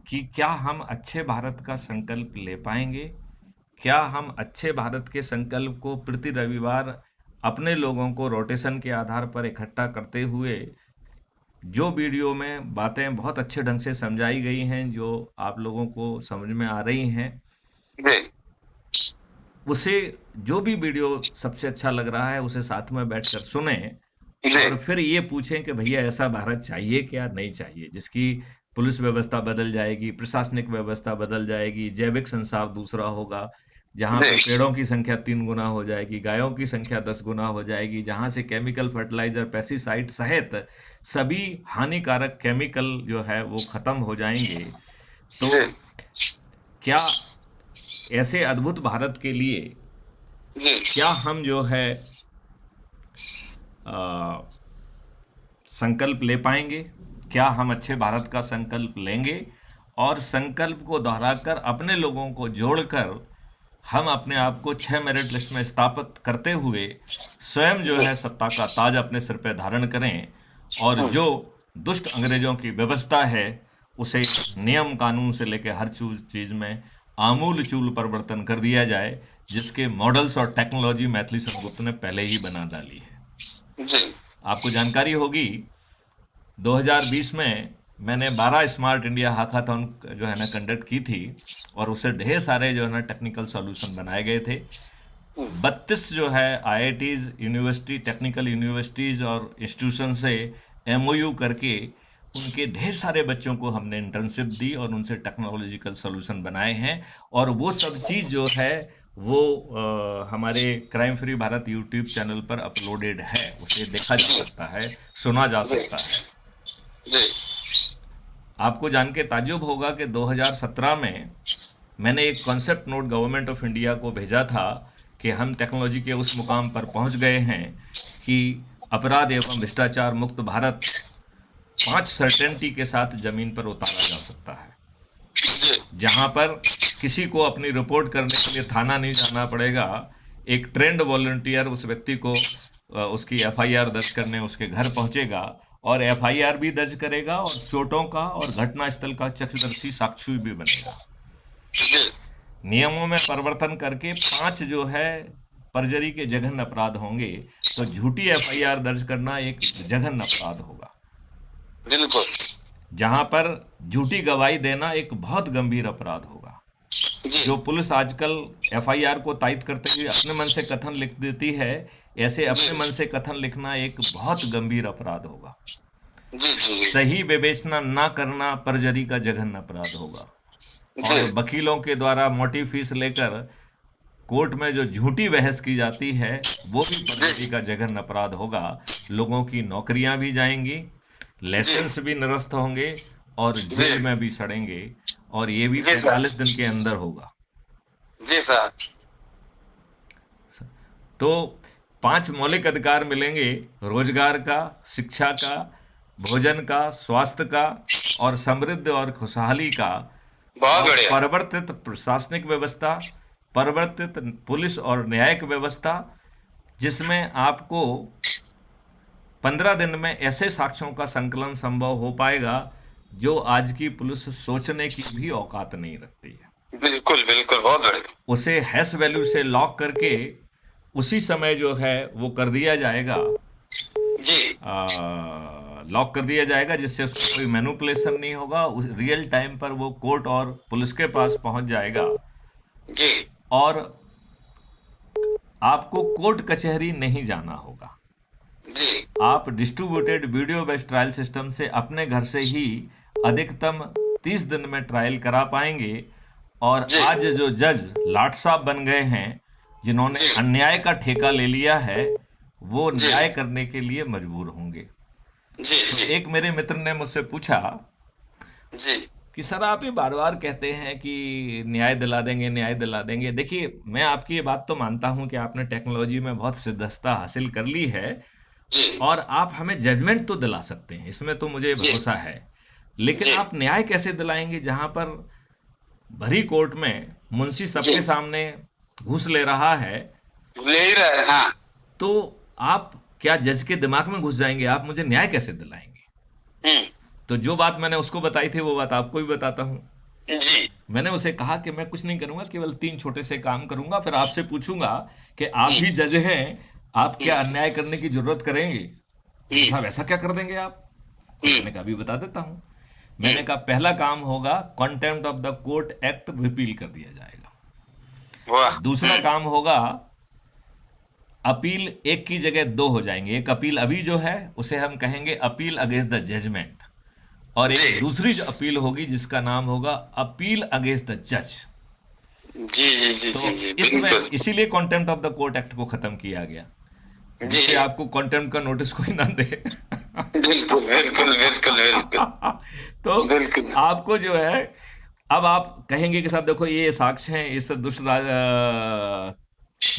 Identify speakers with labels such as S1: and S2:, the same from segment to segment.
S1: कि क्या हम अच्छे भारत का संकल्प ले पाएंगे? क्या हम अच्छे भारत के संकल्प को प्रति रविवार अपने लोगों को रोटेशन के आधार पर इकट्ठा करते हुए, जो वीडियो में बातें बहुत अच्छे ढंग से समझाई गई हैं, जो आप लोगों को समझ में आ रही हैं,
S2: जी
S1: उसे, जो भी वीडियो सबसे अच्छा लग रहा है उसे साथ में बैठकर सुने
S2: जी
S1: और फिर ये पूछें कि भैया ऐसा भारत चाहिए क्या, नहीं चाहिए, जिसकी पुलिस व्यवस्था बदल जाएगी, प्रशासनिक व्यवस्था बदल जाएगी, जैविक संसार दूसरा होगा, जहाँ
S2: जी
S1: पे पेड़ों की संख्या 3 गुना हो जाएगी, गायों की संख्या 10 गुना हो जाएगी, जहाँ से केमिकल फर्टिलाइजर, पेस्टिसाइड सहित सभी हानिकारक केमिकल जो है वो खत्म हो जाएंगे। तो
S2: जी
S1: क्या ऐसे अद्भुत भारत के लिए
S2: जी
S1: क्या हम जो है आ, संकल्प ले पाएंगे? क्या हम अच्छे भारत का संकल्प लेंगे और संकल्प को दोहराकर अपने लोगों को जोड़कर हम अपने आप को 6 मेरिट लिस्ट में स्थापित करते हुए स्वयं जो
S2: जी
S1: है सत्ता का ताज अपने सिर पर धारण करें और जो दुष्ट अंग्रेजों की व्यवस्था है उसे नियम कानून से लेकर हर चीज में आमूल चूल परिवर्तन कर दिया जाए, जिसके मॉडल्स और टेक्नोलॉजी मैथिली सेनगुप्त ने पहले ही बना डाली है।
S2: जी
S1: आपको जानकारी होगी 2020 में मैंने 12 स्मार्ट इंडिया हाकाथॉन जो है ना कंडक्ट की थी और उससे ढेर सारे जो है ना टेक्निकल सॉल्यूशन बनाए गए थे। 32 जो है आईआईटीज, यूनिवर्सिटी, टेक्निकल यूनिवर्सिटीज और इंस्टीट्यूशन से एमओयू करके उनके ढेर सारे बच्चों को हमने इंटर्नशिप दी और उनसे टेक्नोलॉजिकल सॉल्यूशन बनाए हैं। और वो सब चीज़ जो है वो हमारे crime free Bharat YouTube channel पर अपलोडेड है, उसे देखा जा सकता है, सुना जा सकता है।
S2: जी
S1: आपको जान के ताज्जुब होगा कि 2017 में मैंने एक concept note government of India को भेजा था कि हम टेक्नोलॉजी के उस मुकाम पर पहुंच गए हैं कि अपराध एवं भ्रष्टाचार मुक्त भारत 5 सर्टेनिटी के साथ जमीन पर उतारा जा सकता है, जहां पर किसी को अपनी रिपोर्ट करने के लिए थाना नहीं जाना पड़ेगा। एक ट्रेंड वॉलंटियर उस व्यक्ति को उसकी एफआईआर दर्ज करने उसके घर पहुंचेगा और एफआईआर भी दर्ज करेगा और चोटों का और घटनास्थल का चक्षुदर्शी साक्षी भी बनेगा।
S2: जी
S1: नियमों में परिवर्तन करके 5 जो है परजरी के जघन्य अपराध होंगे, तो झूठी एफआईआर दर्ज करना एक जघन्य अपराध होगा,
S2: बिल्कुल
S1: जहां पर झूठी गवाही देना एक बहुत गंभीर अपराध होगा।
S2: जी
S1: जो पुलिस आजकल एफआईआर को तायद करते हुए अपने मन से कथन लिख देती है, ऐसे
S2: जी
S1: अपने मन से कथन लिखना एक बहुत गंभीर अपराध होगा।
S2: जी जी
S1: सही विवेचना ना करना परजरी का जघन्य अपराध होगा।
S2: जी
S1: और वकीलों के द्वारा मोटी फीस लेकर कोर्ट में जो झूठी बहस की जाती है वो भी परजरी का जघन्य अपराध होगा। लोगों की नौकरियां भी जाएंगी,
S2: जी
S1: लाइसेंस भी निरस्त होंगे और
S2: जी
S1: जेल में भी सड़ेंगे, और ये भी
S2: जी सर
S1: 45 दिन के अंदर होगा।
S2: जी सर
S1: तो 5 मौलिक अधिकार मिलेंगे: रोजगार का, शिक्षा का, भोजन का, स्वास्थ्य का और समृद्ध और खुशहाली का,
S2: बहुत
S1: और
S2: बढ़िया
S1: परिवर्तित प्रशासनिक व्यवस्था, परिवर्तित पुलिस और न्यायिक व्यवस्था, जिसमें आपको 15 दिन में ऐसे साक्ष्यों का संकलन संभव हो पाएगा जो आज की पुलिस सोचने की भी औकात नहीं रखती है।
S2: बिल्कुल बिल्कुल बहुत बढ़िया
S1: उसे हैश वैल्यू से लॉक करके उसी समय जो है वो कर दिया जाएगा,
S2: जी
S1: लॉक कर दिया जाएगा, जिससे उसको कोई मैनिपुलेशन नहीं होगा। उस रियल टाइम पर वो कोर्ट और पुलिस के पास पहुंच जाएगा
S2: जी
S1: और आपको कोर्ट कचहरी नहीं जाना होगा।
S2: जी
S1: आप distributed video based trial system से अपने घर से ही अधिकतम 30 दिन में ट्रायल करा पाएंगे। और
S2: जी
S1: आज जो जज लाट साहब बन गए हैं, जिन्होंने
S2: जी
S1: अन्याय का ठेका ले लिया है, वो
S2: जी
S1: न्याय करने के लिए मजबूर होंगे।
S2: जी
S1: तो
S2: जी
S1: एक मेरे मित्र ने मुझसे पूछा
S2: जी
S1: कि सर आप ये बार बार कहते हैं कि न्याय दिला देंगे, न्याय दिला देंगे। देखिए, मैं आपकी ये बात तो मानता हूं कि आपने टेक्नोलॉजी में बहुत सिद्धस्ता हासिल कर ली है
S2: जी
S1: और आप हमें जजमेंट तो दिला सकते हैं, इसमें तो मुझे
S2: जी
S1: भरोसा है। लेकिन
S2: जी
S1: आप न्याय कैसे दिलाएंगे जहां पर भरी कोर्ट में मुंशी
S2: जी
S1: सबके सामने घूस ले रहा है?
S2: ले ही रहा है हाँ
S1: तो आप क्या जज के दिमाग में घुस जाएंगे? आप मुझे न्याय कैसे दिलाएंगे?
S2: हम्म
S1: तो जो बात मैंने उसको बताई थी वो बात आपको भी बताता हूं।
S2: जी
S1: मैंने उसे कहा कि मैं कुछ नहीं करूंगा, केवल 3 छोटे से काम करूंगा, फिर आपसे पूछूंगा कि आप ही जज हैं, आप क्या अन्याय करने की जरूरत करेंगे? डॉक्टर साहब ऐसा क्या कर देंगे आप? तो मैंने कहा अभी बता देता हूं। मैंने कहा पहला काम होगा, contempt of the court act repeal कर दिया जाएगा।
S2: वाह।
S1: दूसरा काम होगा, अपील एक की जगह 2 हो जाएंगे। एक अपील अभी जो है उसे हम कहेंगे अपील अगेंस्ट द जजमेंट, और
S2: जी
S1: एक दूसरी जो अपील होगी जिसका नाम होगा अपील अगेंस्ट द जज।
S2: जी जी जी
S1: तो
S2: जी जी
S1: इसमें
S2: बिल्कुल।
S1: इसीलिए contempt of the court act को खत्म किया गया,
S2: जी
S1: जिससे आपको कंटेम्प्ट का नोटिस कोई ना दे।
S2: बिल्कुल बिल्कुल बिल्कुल बिल्कुल
S1: तो
S2: बिल्कुल।
S1: आपको जो है, अब आप कहेंगे कि साहब देखो ये साक्ष्य हैं, इस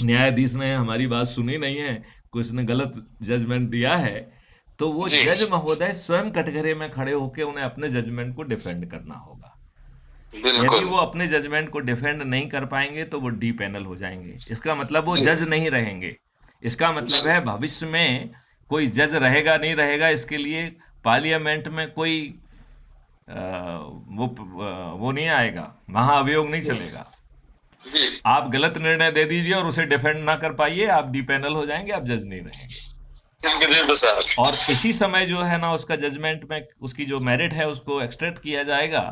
S1: न्यायाधीश ने हमारी बात सुनी नहीं है, कुछ ने गलत जजमेंट दिया है। तो वो
S2: जी
S1: जज महोदय स्वयं कटघरे में खड़े होकर उन्हें अपने जजमेंट को डिफेंड करना होगा। यदि
S2: बिल्कुल।
S1: वो अपने जजमेंट को डिफेंड नहीं कर पाएंगे तो वो डी पैनल हो जाएंगे। इसका मतलब वो
S2: जी
S1: जज नहीं रहेंगे। इसका मतलब
S2: जी
S1: है भविष्य में कोई जज रहेगा नहीं रहेगा, इसके लिए पार्लियामेंट में कोई वो नहीं आएगा, महाअभियोग नहीं चलेगा।
S2: जी
S1: आप गलत निर्णय दे दीजिए और उसे डिफेंड ना कर पाइए, आप डी पैनल हो जाएंगे, आप जज नहीं रहेंगे।
S2: बिल्कुल साहब।
S1: और इसी समय जो है ना, उसका जजमेंट में उसकी जो मेरिट है उसको एक्सट्रैक्ट किया जाएगा,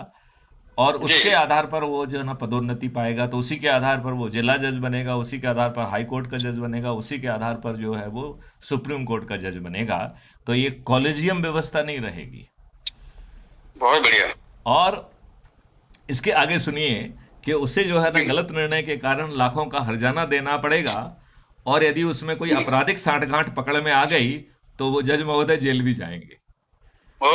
S1: और
S2: जी
S1: उसके आधार पर वो जो है ना पदोन्नति पाएगा। तो उसी के आधार पर वो जिला जज बनेगा, उसी के आधार पर हाई कोर्ट का जज बनेगा, उसी के आधार पर जो है वो सुप्रीम कोर्ट का जज बनेगा। तो ये कॉलेजियम व्यवस्था नहीं रहेगी।
S2: बहुत बढ़िया।
S1: और इसके आगे सुनिए कि उसे जो है ना
S2: जी
S1: गलत निर्णय के कारण लाखों का हर्जाना देना पड़ेगा, और यदि उसमें कोई
S2: जी
S1: आपराधिक सांठगांठ पकड़ में आ गई तो वो जज महोदय जेल भी जाएंगे।
S2: ओ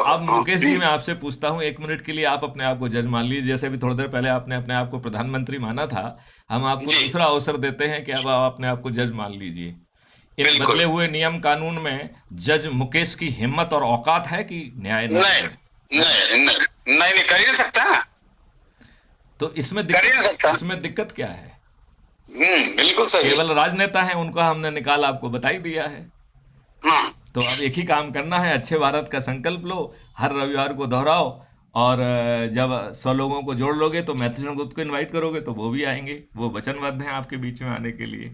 S1: अब
S2: हो
S1: मुकेश जी, मैं आपसे पूछता हूं, 1 मिनट के लिए आप अपने आप को जज मान लीजिए। जैसे भी थोड़ी देर पहले आपने अपने आप को प्रधानमंत्री माना था, हम आपको
S2: जी
S1: दूसरा अवसर देते हैं कि अब आप अपने आप को जज मान लीजिए। इन
S2: बिल्कुल।
S1: बदले हुए नियम कानून में जज मुकेश की हिम्मत और औकात है कि न्याय न
S2: नहीं
S1: करे? हैं?
S2: नहीं नहीं नहीं नहीं, कर ही नहीं सकता।
S1: तो इसमें
S2: कर ही
S1: दिक्कत,
S2: नहीं सकता।
S1: इसमें दिक्कत क्या है?
S2: बिल्कुल सही।
S1: केवल राजनेता है, उनका हमने निकाल आपको बता ही दिया है।
S2: हाँ
S1: तो अब एक ही काम करना है, अच्छे भारत का संकल्प लो, हर रविवार को दोहराओ, और जब 100 लोगों को जोड़ लोगे तो मैथिली गुप्त को इनवाइट करोगे तो वो भी आएंगे। वो वचनबद्ध हैं आपके बीच में आने के लिए।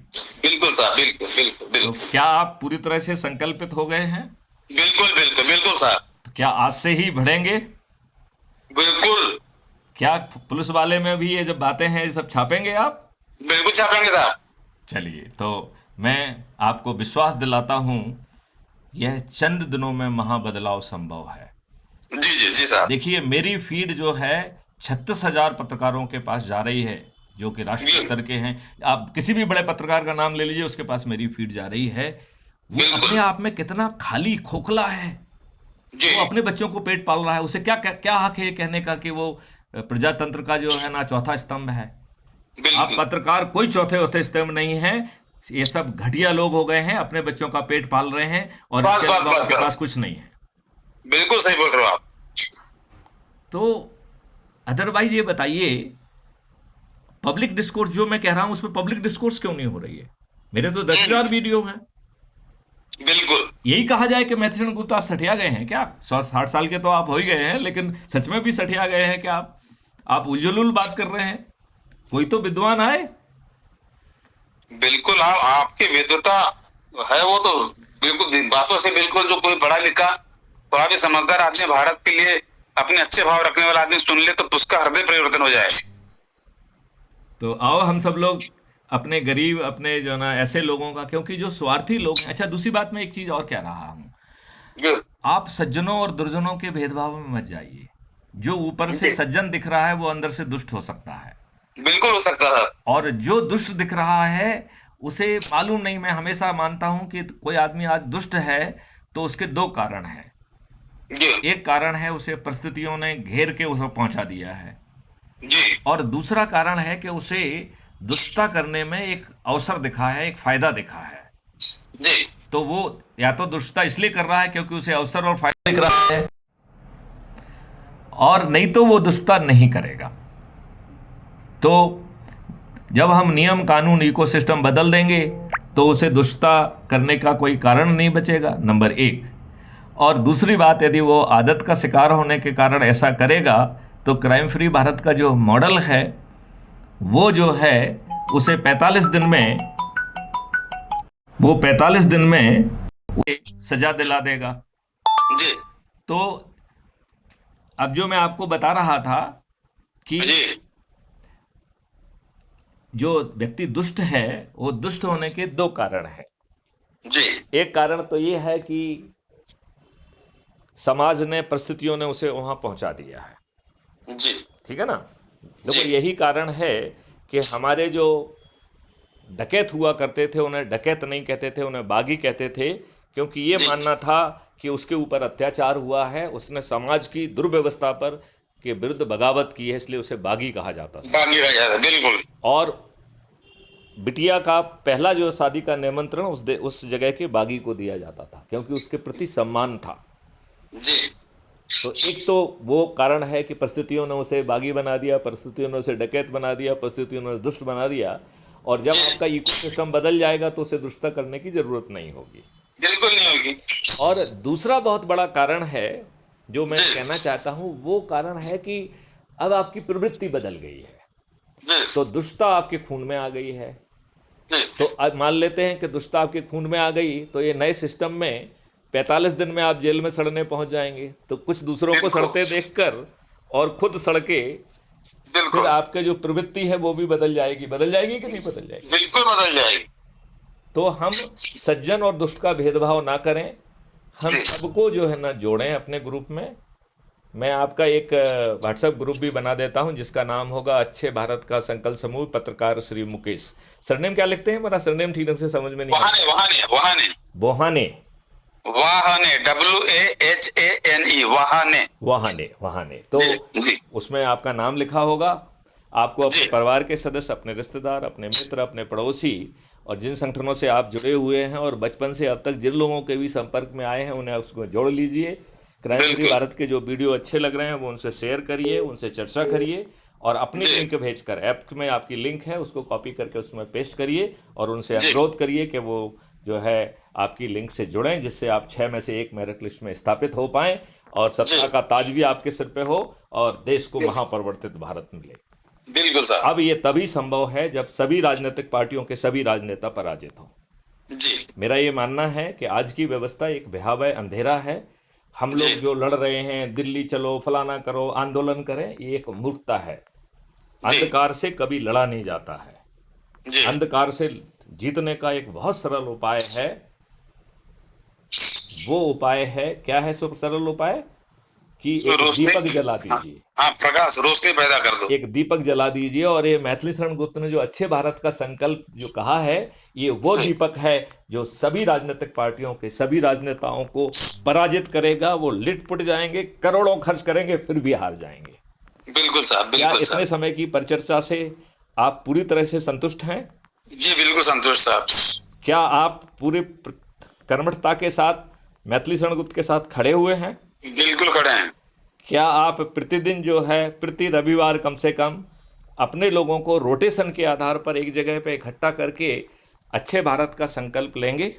S2: बिल्कुल साहब बिल्कुल बिल्कुल
S1: तो
S2: बिल्कुल
S1: क्या आप पूरी तरह से संकल्पित हो गए हैं?
S2: बिल्कुल बिल्कुल बिल्कुल साहब
S1: तो क्या आज से ही बढ़ेंगे?
S2: बिल्कुल
S1: क्या पुलिस वाले में भी ये जब बातें हैं ये सब छापेंगे आप?
S2: बिल्कुल छापेंगे साहब।
S1: चलिए, तो मैं आपको विश्वास दिलाता हूं, यह चंद दिनों में महाबदलाव संभव है।
S2: जी जी जी साहब।
S1: देखिए, मेरी फीड जो है 36,000 पत्रकारों के पास जा रही है, जो कि राष्ट्रीय
S2: जी
S1: स्तर के हैं। आप किसी भी बड़े पत्रकार का नाम ले लीजिए, उसके पास मेरी फीड जा रही है। वो अपने
S2: बिल्कुल।
S1: आप में कितना खाली खोखला है।
S2: जी
S1: वो अपने बच्चों को पेट पाल रहा है, उसे क्या क्या, क्या हक है ये कहने का कि वो प्रजातंत्र का जो है ना चौथा स्तंभ है? आप
S2: बिल्कुल।
S1: पत्रकार कोई चौथे स्तंभ नहीं है। ये सब घटिया लोग हो गए हैं, अपने बच्चों का पेट पाल रहे हैं, और
S2: बस
S1: इसके
S2: बस
S1: अलावा
S2: बस
S1: उनके पास
S2: बस
S1: कुछ नहीं है।
S2: बिल्कुल सही बोल रहे हो आप।
S1: तो अदरवाइज ये बताइए, पब्लिक डिस्कोर्स जो मैं कह रहा हूं उसमें पब्लिक डिस्कोर्स क्यों नहीं हो रही है? मेरे तो 10,000 वीडियो हैं।
S2: बिल्कुल।
S1: यही कहा जाए कि मैथिली गुप्ता आप सठिया गए हैं क्या? 160 साल के तो आप हो ही गए हैं, लेकिन सच में भी सठिया गए हैं क्या? आप उलझुल बात कर रहे हैं। कोई तो विद्वान आए।
S2: बिल्कुल आप आपकी विद्वता है वो तो बिल्कुल बातों से बिल्कुल, जो कोई पढ़ा लिखा थोड़ा भी समझदार आदमी भारत के लिए अपने अच्छे भाव रखने वाला आदमी सुन ले तो उसका हृदय परिवर्तन हो जाए।
S1: तो आओ हम सब लोग अपने गरीब, अपने जो ना ऐसे लोगों का, क्योंकि जो स्वार्थी लोग हैं। अच्छा, दूसरी बात मैं एक चीज और कह रहा हूं,
S2: जी
S1: आप सज्जनों और दुर्जनों के भेदभाव में मत जाइए। जो ऊपर से
S2: जी
S1: सज्जन दिख रहा है वो अंदर से दुष्ट हो सकता है,
S2: बिल्कुल हो सकता है।
S1: और जो दुष्ट दिख रहा है उसे मालूम नहीं। मैं हमेशा मानता हूं कि कोई आदमी आज दुष्ट है तो उसके 2 कारण हैं।
S2: जी
S1: एक कारण है उसे परिस्थितियों ने घेर के उसे पहुंचा दिया है,
S2: जी
S1: और दूसरा कारण है कि उसे दुष्टता करने में एक अवसर दिखा है, एक फायदा दिखा है।
S2: जी
S1: तो वो या तो दुष्टता इसलिए कर रहा है क्योंकि उसे अवसर और फायदा दिख रहा है, और नहीं तो वो दुष्टता नहीं करेगा। तो जब हम नियम कानून इकोसिस्टम बदल देंगे तो उसे दुष्टता करने का कोई कारण नहीं बचेगा, नंबर 1। और दूसरी बात, यदि वो आदत का शिकार होने के कारण ऐसा करेगा तो तो क्राइम फ्री भारत का जो मॉडल है वो जो है उसे 45 दिन में सजा दिला देगा।
S2: जी
S1: तो अब जो मैं आपको बता रहा था कि
S2: जी
S1: जो व्यक्ति दुष्ट है वो दुष्ट होने के दो कारण हैं।
S2: जी
S1: एक कारण तो ये है कि समाज ने, परिस्थितियों ने उसे वहां पहुंचा दिया है,
S2: जी
S1: ठीक है ना। देखो,
S2: जी
S1: यही कारण है कि हमारे जो डकैत हुआ करते थे उन्हें डकैत नहीं कहते थे, उन्हें बागी कहते थे, क्योंकि ये
S2: जी
S1: मानना था कि उसके ऊपर अत्याचार हुआ है, उसने समाज की दुर्व्यवस्था पर के विरुद्ध बगावत की है, इसलिए उसे बागी कहा जाता था।
S2: बागी रह जाता, बिल्कुल।
S1: और बिटिया का पहला जो शादी का निमंत्रण उस जगह के बागी को दिया जाता था, क्योंकि उसके प्रति सम्मान था।
S2: जी
S1: तो एक तो वो कारण है कि परिस्थितियों ने उसे बागी बना दिया, परिस्थितियों ने उसे डकैत बना दिया, परिस्थितियों ने उसे दुष्ट बना दिया। और जब आपका इकोसिस्टम बदल जाएगा तो उसे दुष्टता करने की जरूरत नहीं होगी।
S2: बिल्कुल नहीं होगी।
S1: और दूसरा बहुत बड़ा कारण है जो मैं
S2: जी
S1: कहना चाहता हूँ, वो कारण है कि अब आपकी प्रवृत्ति बदल गई है,
S2: जी
S1: तो दुष्टता आपके खून में आ गई है।
S2: जी
S1: तो अब मान लेते हैं कि दुष्टता आपके खून में आ गई, तो ये नए सिस्टम में 45 दिन में आप जेल में सड़ने पहुंच जाएंगे। तो कुछ दूसरों को
S2: बिल्कुल
S1: सड़ते देखकर और खुद सड़के फिर
S2: बिल्कुल
S1: आपके जो प्रवृत्ति है वो भी बदल जाएगी कि नहीं बदल जाएगी।
S2: बिल्कुल बदल जाएगी।
S1: तो हम सज्जन और दुष्ट का भेदभाव ना करें, हम
S2: जी
S1: सबको जो है ना जोड़ें अपने ग्रुप में। मैं आपका एक व्हाट्सएप ग्रुप भी बना देता हूं जिसका नाम होगा अच्छे भारत का संकल्प समूह, पत्रकार श्री मुकेश। सरनेम क्या लिखते हैं? मेरा सरनेम ठीक ढंग से समझ में नहीं आता।
S2: वहाने वहाने वहाने
S1: बोहाने,
S2: वाहने, WAHANE, वहाने।
S1: वहाने, वहाने। तो
S2: जी जी
S1: उसमें आपका नाम लिखा होगा। आपको अपने
S2: जी
S1: परिवार के सदस्य, अपने रिश्तेदार, अपने मित्र, अपने पड़ोसी और जिन संगठनों से आप जुड़े हुए हैं और बचपन से अब तक जिन लोगों के भी संपर्क में आए हैं उन्हें उसको जोड़ लीजिए। क्राइम फ्री
S2: बिल्कुल
S1: भारत के जो वीडियो अच्छे लग रहे हैं वो उनसे शेयर करिए, उनसे चर्चा करिए और अपनी
S2: जी
S1: लिंक भेजकर, ऐप में आपकी लिंक है उसको कॉपी करके उसमें पेस्ट करिए और उनसे
S2: जी
S1: अनुरोध करिए कि वो जो है आपकी लिंक से जुड़ें, जिससे आप 6 में से 1 मेरिट लिस्ट में स्थापित हो पाएं और सत्ता
S2: जी
S1: का ताज भी आपके सिर पे हो और देश को महापरिवर्तित भारत मिले।
S2: बिल्कुल साहब।
S1: अब ये तभी संभव है जब सभी राजनीतिक पार्टियों के सभी राजनेता पराजित हों।
S2: जी
S1: मेरा ये मानना है कि आज की व्यवस्था एक भयावह अंधेरा है। हम
S2: जी
S1: लोग जो लड़ रहे हैं, दिल्ली चलो, फलाना करो, आंदोलन करें, ये एक मूर्खता है।
S2: जी
S1: अंधकार से कभी लड़ा नहीं जाता है।
S2: जी
S1: अंधकार से जीतने का एक बहुत सरल उपाय है। वो उपाय है, क्या है सो सरल उपाय? कि
S2: इसमें
S1: एक
S2: रोशनी,
S1: दीपक जला
S2: हाँ
S1: दीजिए।
S2: हाँ, प्रकाश, रोशनी पैदा कर दो।
S1: एक दीपक जला दीजिए। और ये मैथिली शरण गुप्त ने जो अच्छे भारत का संकल्प जो कहा है, ये वो
S2: जी
S1: दीपक है जो सभी राजनीतिक पार्टियों के सभी राजनेताओं को पराजित करेगा। वो लिट-पुट जाएंगे, करोड़ों खर्च करेंगे, फिर भी हार जाएंगे।
S2: बिल्कुल साहब,
S1: क्या
S2: बिल्कुल
S1: इतने
S2: साहब।
S1: समय की परिचर्चा से आप पूरी तरह से संतुष्ट हैं?
S2: जी बिल्कुल संतोष साहब।
S1: क्या आप पूरे कर्मठता के साथ मैथिली शरण गुप्त के साथ खड़े हुए हैं?
S2: बिल्कुल खड़े हैं।
S1: क्या आप प्रतिदिन जो है, प्रति रविवार कम से कम अपने लोगों को रोटेशन के आधार पर एक जगह पे इकट्ठा करके अच्छे भारत का संकल्प लेंगे?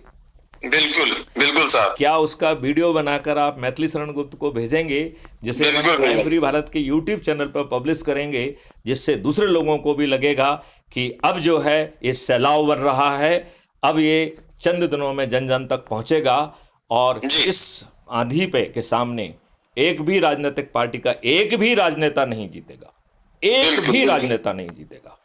S2: बिल्कुल बिल्कुल साहब।
S1: क्या उसका वीडियो बनाकर आप मैथिली शरण गुप्त को भेजेंगे, जिसे हम
S2: बिल्कुल
S1: क्राइम
S2: बिल्कुल
S1: फ्री भारत के यूट्यूब चैनल पर पब्लिश करेंगे, जिससे दूसरे लोगों को भी लगेगा कि अब जो है ये सैलाव बन रहा है, अब ये चंद दिनों में जन जन तक पहुंचेगा और
S2: जी
S1: इस आंधी पे के सामने एक भी राजनीतिक पार्टी का एक भी राजनेता नहीं जीतेगा, एक
S2: बिल्कुल
S1: भी
S2: बिल्कुल।
S1: राजनेता नहीं जीतेगा।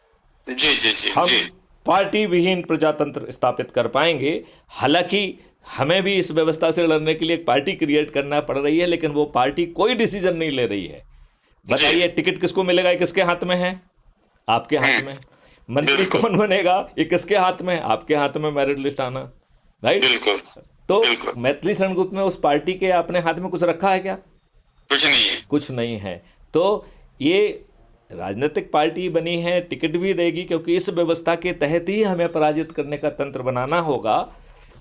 S2: जी जी जी
S1: हम
S2: जी
S1: पार्टी विहीन प्रजातंत्र स्थापित कर पाएंगे। हालांकि हमें भी इस व्यवस्था से लड़ने के लिए एक पार्टी क्रिएट करना पड़ रही है, लेकिन वो पार्टी कोई डिसीजन नहीं ले रही है। बताइए, टिकट किसको मिलेगा? ये किसके हाथ में है? आपके हाथ में। मंत्री
S2: बिल्कुल
S1: कौन बनेगा? ये किसके हाथ में? आपके हाथ में मेरिट लिस्ट आना, राइट?
S2: बिल्कुल
S1: तो
S2: बिल्कुल।
S1: मैथिली शरण गुप्त ने उस पार्टी के अपने हाथ में कुछ रखा है क्या?
S2: कुछ नहीं है।
S1: कुछ नहीं है। तो ये राजनीतिक पार्टी बनी है, टिकट भी देगी, क्योंकि इस व्यवस्था के तहत ही हमें पराजित करने का तंत्र बनाना होगा।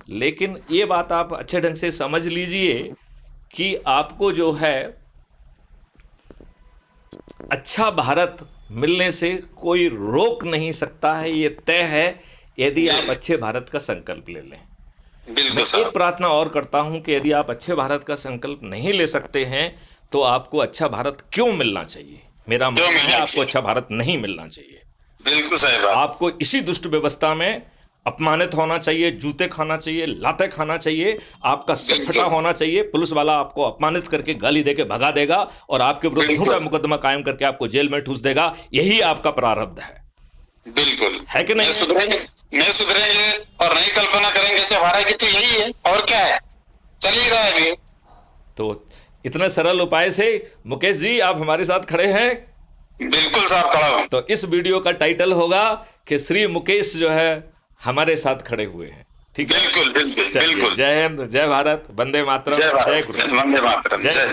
S1: लेकिन ये बात आप अच्छे ढंग से समझ लीजिए कि आपको जो है अच्छा भारत मिलने से कोई रोक नहीं सकता है, ये तय है, यदि आप अच्छे भारत का संकल्प ले लें।
S2: बिल्कुल
S1: मैं एक
S2: साहब।
S1: प्रार्थना और करता हूं कि यदि आप अच्छे भारत का संकल्प नहीं ले सकते हैं तो आपको अच्छा भारत क्यों मिलना चाहिए? मेरा
S2: जो
S1: मानना है
S2: मिलना
S1: आपको
S2: चाहिए।
S1: अच्छा भारत नहीं मिलना चाहिए।
S2: बिल्कुल सही बात।
S1: आपको इसी दुष्ट व्यवस्था में अपमानित होना चाहिए, जूते खाना चाहिए, लाते खाना चाहिए, आपका सिर फटा
S2: बिल्कुल
S1: होना चाहिए, पुलिस वाला आपको अपमानित करके गाली देके भगा देगा और आपके विरुद्ध झूठा
S2: बिल्कुल
S1: मुकदमा कायम करके आपको जेल में ठूस देगा। यही आपका प्रारब्ध
S2: बिल्कुल।
S1: है कि नहीं
S2: नहीं
S1: है?
S2: सुधरेंगे, नहीं सुधरेंगे और नहीं कल्पना करेंगे अच्छा भारत की, तो यही है और क्या है, चल ही रहा है अभी।
S1: तो इतने सरल उपाय से मुकेश जी आप हमारे साथ खड़े हैं,
S2: बिल्कुल साहब, खड़ा हूँ।
S1: तो इस वीडियो का टाइटल होगा कि श्री मुकेश जो है हमारे साथ खड़े हुए हैं। ठीक है,
S2: बिल्कुल बिल्कुल
S1: चलिए,
S2: बिल्कुल।
S1: जय हिंद, जय भारत, वंदे मातरम,
S2: जय
S1: जय
S2: भारत,
S1: गुरु,
S2: वंदे मातरम,
S1: जय
S2: जय
S1: हिंद।
S2: हिंद।